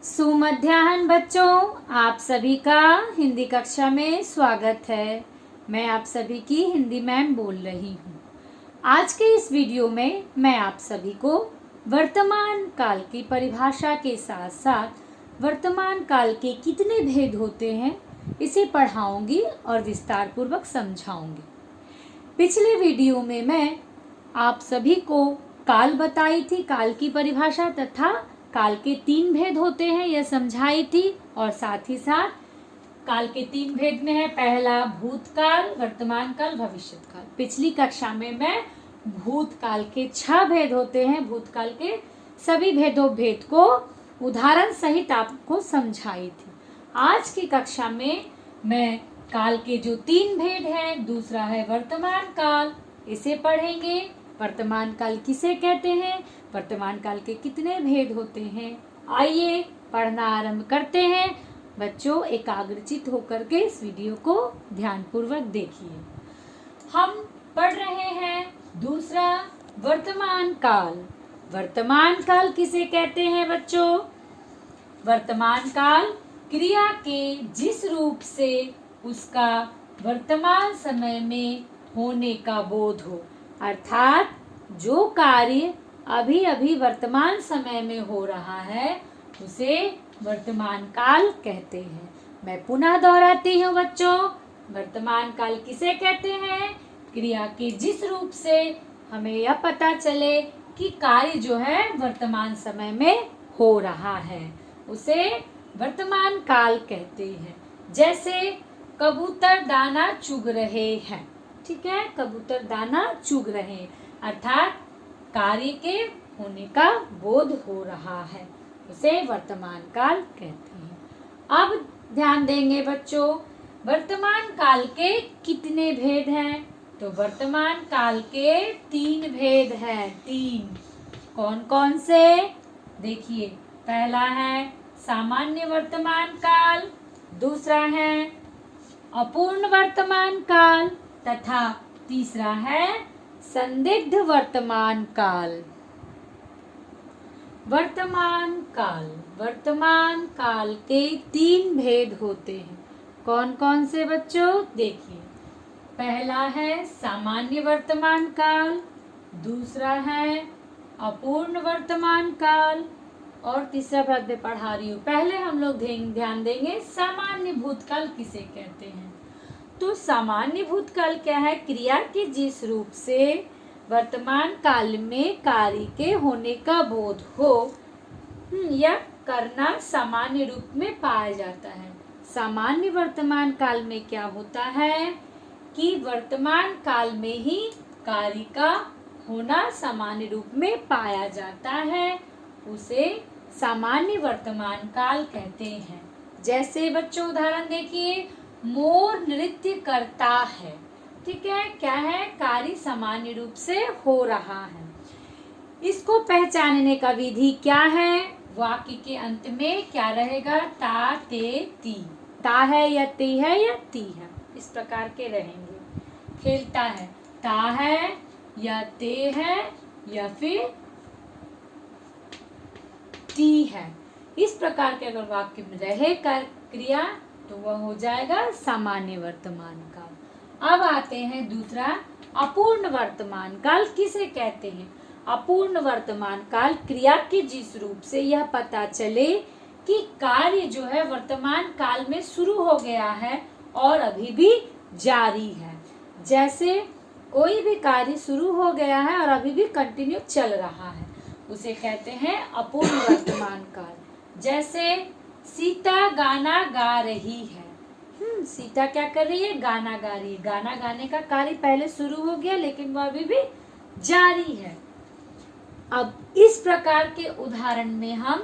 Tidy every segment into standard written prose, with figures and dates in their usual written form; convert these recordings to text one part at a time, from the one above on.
सुमध्याह्न बच्चों, आप सभी का हिंदी कक्षा में स्वागत है। मैं आप सभी की हिंदी मैम बोल रही हूँ। आज के इस वीडियो में मैं आप सभी को वर्तमान काल की परिभाषा के साथ साथ वर्तमान काल के कितने भेद होते हैं इसे पढ़ाऊंगी और विस्तार पूर्वक समझाऊंगी। पिछले वीडियो में मैं आप सभी को काल बताई थी, काल की परिभाषा तथा काल के 3 भेद होते हैं यह समझाई थी, और साथ ही साथ काल के 3 भेद में है पहला भूतकाल, वर्तमान काल, भविष्य काल। पिछली कक्षा में मैं भूतकाल के 6 भेद होते हैं, भूतकाल के सभी भेद को उदाहरण सहित आपको समझाई थी। आज की कक्षा में मैं काल के जो 3 भेद हैं, दूसरा है वर्तमान काल, इसे पढ़ेंगे। वर्तमान काल किसे कहते हैं, वर्तमान काल के कितने भेद होते हैं, आइए पढ़ना आरंभ करते हैं। बच्चों एकाग्रचित होकर के इस वीडियो को ध्यानपूर्वक देखिए। हम पढ़ रहे हैं दूसरा वर्तमान काल। वर्तमान काल किसे कहते हैं बच्चों? वर्तमान काल क्रिया के जिस रूप से उसका वर्तमान समय में होने का बोध हो, अर्थात जो कार्य अभी अभी वर्तमान समय में हो रहा है उसे वर्तमान काल कहते हैं। मैं पुनः दोहराती हूँ बच्चों, वर्तमान काल किसे कहते हैं? क्रिया के जिस रूप से हमें यह पता चले कि कार्य जो है वर्तमान समय में हो रहा है उसे वर्तमान काल कहते हैं। जैसे कबूतर दाना चुग रहे हैं, ठीक है, कबूतर दाना चुग रहे हैं अर्थात कार्य के होने का बोध हो रहा है, उसे वर्तमान काल कहते हैं। अब ध्यान देंगे बच्चों, वर्तमान काल के कितने भेद हैं? तो वर्तमान काल के 3 भेद हैं। 3 कौन कौन से? देखिए, पहला है सामान्य वर्तमान काल, दूसरा है अपूर्ण वर्तमान काल तथा तीसरा है संदिग्ध वर्तमान काल। वर्तमान काल के 3 भेद होते हैं। कौन कौन से बच्चों? देखिए, पहला है सामान्य वर्तमान काल, दूसरा है अपूर्ण वर्तमान काल और तीसरा पद में पढ़ा रही हूँ। पहले हम लोग ध्यान देंगे सामान्य भूतकाल किसे कहते हैं। तो सामान्य भूतकाल क्या है? क्रिया के जिस रूप से वर्तमान काल में कार्य के होने का बोध हो या करना सामान्य रूप में पाया जाता है। सामान्य वर्तमान काल में क्या होता है कि वर्तमान काल में ही कार्य का होना सामान्य रूप में पाया जाता है, उसे सामान्य वर्तमान काल कहते हैं। जैसे बच्चों उदाहरण देखिए, मोर नृत्य करता है, ठीक है, क्या है? कार्य सामान्य रूप से हो रहा है। इसको पहचानने का विधि क्या है? वाक्य के अंत में क्या रहेगा? ता, ते, ती। ता है या ते है या ती है, इस प्रकार के रहेंगे। खेलता है, ता है या ते है या फिर ती है। इस प्रकार के अगर वाक्य में रहे क्रिया तो वह हो जाएगा सामान्य वर्तमान काल। अब आते हैं दूसरा अपूर्ण वर्तमान काल किसे कहते हैं। अपूर्ण वर्तमान काल क्रिया के जिस रूप से यह पता चले कि कार्य जो है वर्तमान काल में शुरू हो गया है और अभी भी जारी है। जैसे कोई भी कार्य शुरू हो गया है और अभी भी कंटिन्यू चल रहा है, उसे कहते हैं अपूर्ण वर्तमान काल। जैसे सीता गाना गा रही है। सीता क्या कर रही है? गाना गा रही है। गाना गाने का कार्य पहले शुरू हो गया लेकिन वह अभी भी जारी है। अब इस प्रकार के उदाहरण में हम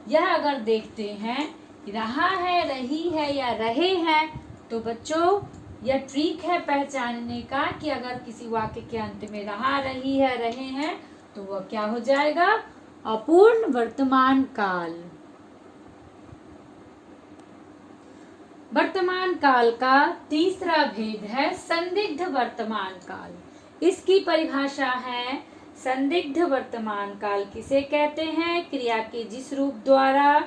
यह अगर देखते हैं रहा है, रही है या रहे हैं, तो बच्चों यह ट्रिक है पहचानने का कि अगर किसी वाक्य के अंत में रहा, रही है, रहे हैं तो वह क्या हो जाएगा? अपूर्ण वर्तमान काल। वर्तमान काल का तीसरा भेद है संदिग्ध वर्तमान काल। इसकी परिभाषा है, संदिग्ध वर्तमान काल किसे कहते हैं? क्रिया के जिस रूप द्वारा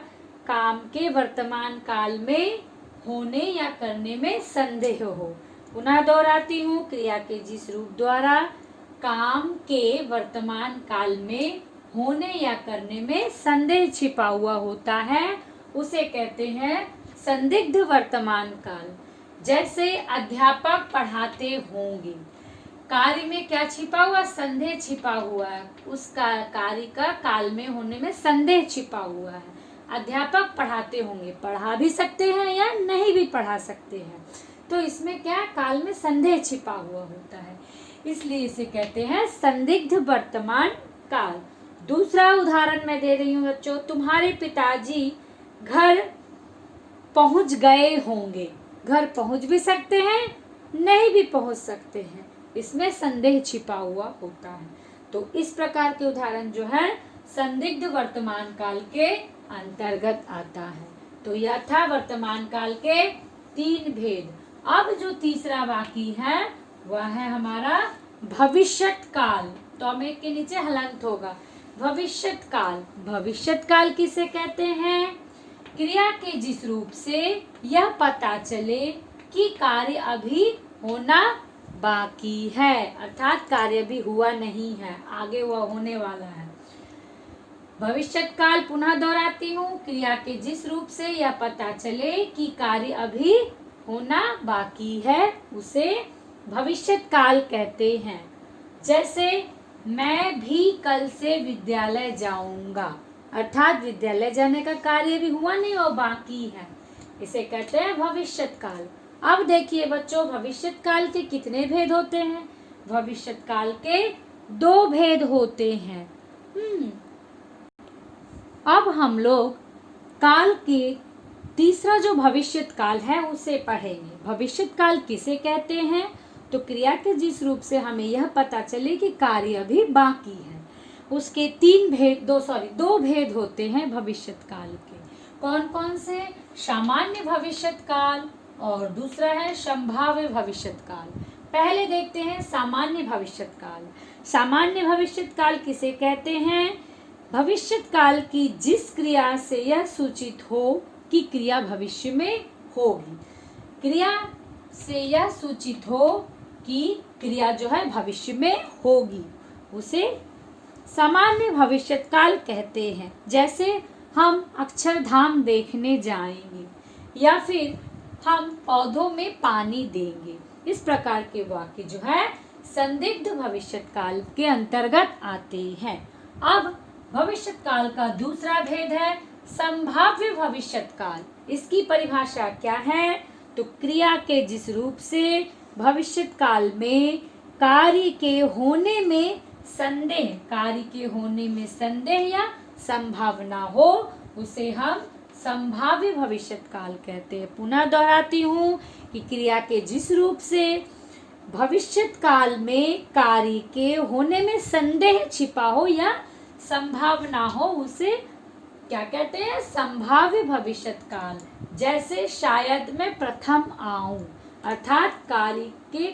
काम के वर्तमान काल में होने या करने में संदेह हो। पुनः दोहराती हूँ, क्रिया के जिस रूप द्वारा काम के वर्तमान काल में होने या करने में संदेह छिपा हुआ होता है उसे कहते हैं संदिग्ध वर्तमान काल। जैसे अध्यापक पढ़ाते होंगे, कार्य में क्या छिपा हुआ, संदेह छिपा हुआ है, उसका कार्य का काल में होने में संदेह छिपा हुआ है। अध्यापक पढ़ाते होंगे, पढ़ा भी सकते हैं या नहीं भी पढ़ा सकते हैं, तो इसमें क्या काल में संदेह छिपा हुआ होता है, इसलिए इसे कहते हैं संदिग्ध वर्तमान काल। दूसरा उदाहरण मैं दे रही हूँ बच्चों, तुम्हारे पिताजी घर पहुंच गए होंगे। घर पहुंच भी सकते हैं, नहीं भी पहुंच सकते हैं, इसमें संदेह छिपा हुआ होता है। तो इस प्रकार के उदाहरण जो है संदिग्ध वर्तमान काल के अंतर्गत आता है। तो यह था वर्तमान काल के 3 भेद। अब जो तीसरा बाकी है वह है हमारा भविष्यत काल। तो हम एक के नीचे हलंत होगा। भविष्यत काल, भविष्यत काल किसे कहते हैं? क्रिया के जिस रूप से यह पता चले कि कार्य अभी होना बाकी है, अर्थात कार्य भी हुआ नहीं है, आगे वह होने वाला है। भविष्यत काल पुनः दोहराती हूँ, क्रिया के जिस रूप से यह पता चले कि कार्य अभी होना बाकी है उसे भविष्यत काल कहते हैं। जैसे मैं भी कल से विद्यालय जाऊंगा, अर्थात विद्यालय जाने का कार्य भी हुआ नहीं और बाकी है, इसे कहते हैं भविष्यत काल। अब देखिए बच्चों, भविष्यत काल के कितने भेद होते हैं? भविष्यत काल के 2 भेद होते हैं। अब हम लोग काल के तीसरा जो भविष्यत काल है उसे पढ़ेंगे। भविष्यत काल किसे कहते हैं? तो क्रिया के जिस रूप से हमें यह पता चले कि कार्य अभी बाकी है, उसके 2 भेद होते हैं भविष्यत काल के। कौन कौन से? सामान्य भविष्यत काल और दूसरा है संभाव्य भविष्यत काल। पहले देखते हैं सामान्य भविष्यत काल। सामान्य भविष्यत काल किसे कहते हैं? भविष्यत काल की जिस क्रिया से यह सूचित हो कि क्रिया भविष्य में होगी। क्रिया से यह सूचित हो कि क्रिया जो है भविष्य में होगी, उसे सामान्य भविष्यत काल कहते हैं। जैसे हम अक्षरधाम देखने जाएंगे या फिर हम पौधों में पानी देंगे, इस प्रकार के वाक्य जो है संदिग्ध भविष्यत काल के अंतर्गत आते हैं। अब भविष्यत काल का दूसरा भेद है संभाव्य भविष्यत काल। इसकी परिभाषा क्या है? तो क्रिया के जिस रूप से भविष्यत काल में कार्य के होने में संदेह या संभावना हो उसे हम संभाव्य भविष्यत काल कहते हैं। पुनः दोहराती हूँ कि क्रिया के जिस रूप से भविष्यत काल में कार्य के होने में संदेह छिपा हो या संभावना हो उसे क्या कहते हैं? संभाव्य भविष्यत काल। जैसे शायद मैं प्रथम आऊं, अर्थात कार्य के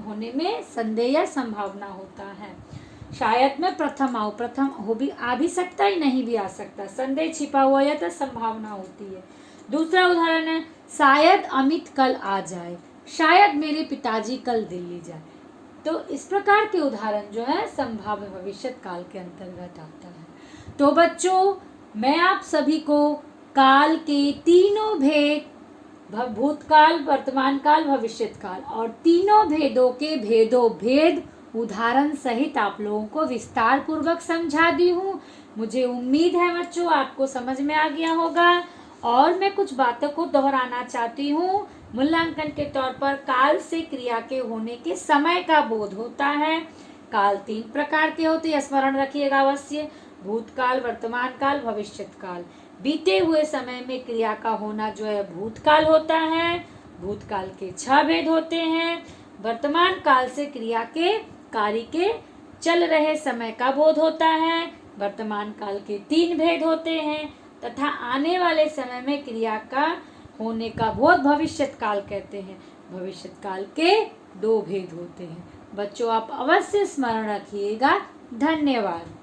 होने में संदेह या संभावना होता है। शायद मैं प्रथम आऊं, प्रथम आ भी सकता है, नहीं भी आ सकता, संदेह छिपा हुआ या तो संभावना होती है। दूसरा उदाहरण है शायद अमित कल आ जाए, शायद मेरे पिताजी कल दिल्ली जाए। तो इस प्रकार के उदाहरण जो है संभाव्य भविष्यत काल के अंतर्गत आता है। तो बच्चों, मैं आप सभी को काल के तीनों भेद, भूतकाल, वर्तमान काल, भविष्यत काल और तीनों भेदों के भेद उदाहरण सहित आप लोगों को विस्तार पूर्वक समझा दी हूँ। मुझे उम्मीद है बच्चों आपको समझ में आ गया होगा। और मैं कुछ बातों को दोहराना चाहती हूँ। मूल्यांकन के तौर पर काल से क्रिया के होने के समय का बोध होता है। काल 3 प्रकार के होते हैं, स्मरण रखिएगा अवश्य। भूतकाल, वर्तमान काल, भविष्यत काल। बीते हुए समय में क्रिया का होना जो है भूतकाल होता है। भूतकाल के 6 भेद होते हैं। वर्तमान काल से क्रिया के कार्य के चल रहे समय का बोध होता है। वर्तमान काल के 3 भेद होते हैं तथा आने वाले समय में क्रिया का होने का बोध भविष्यत काल कहते हैं। भविष्यत काल के 2 भेद होते हैं। बच्चों, आप अवश्य स्मरण रखिएगा। धन्यवाद।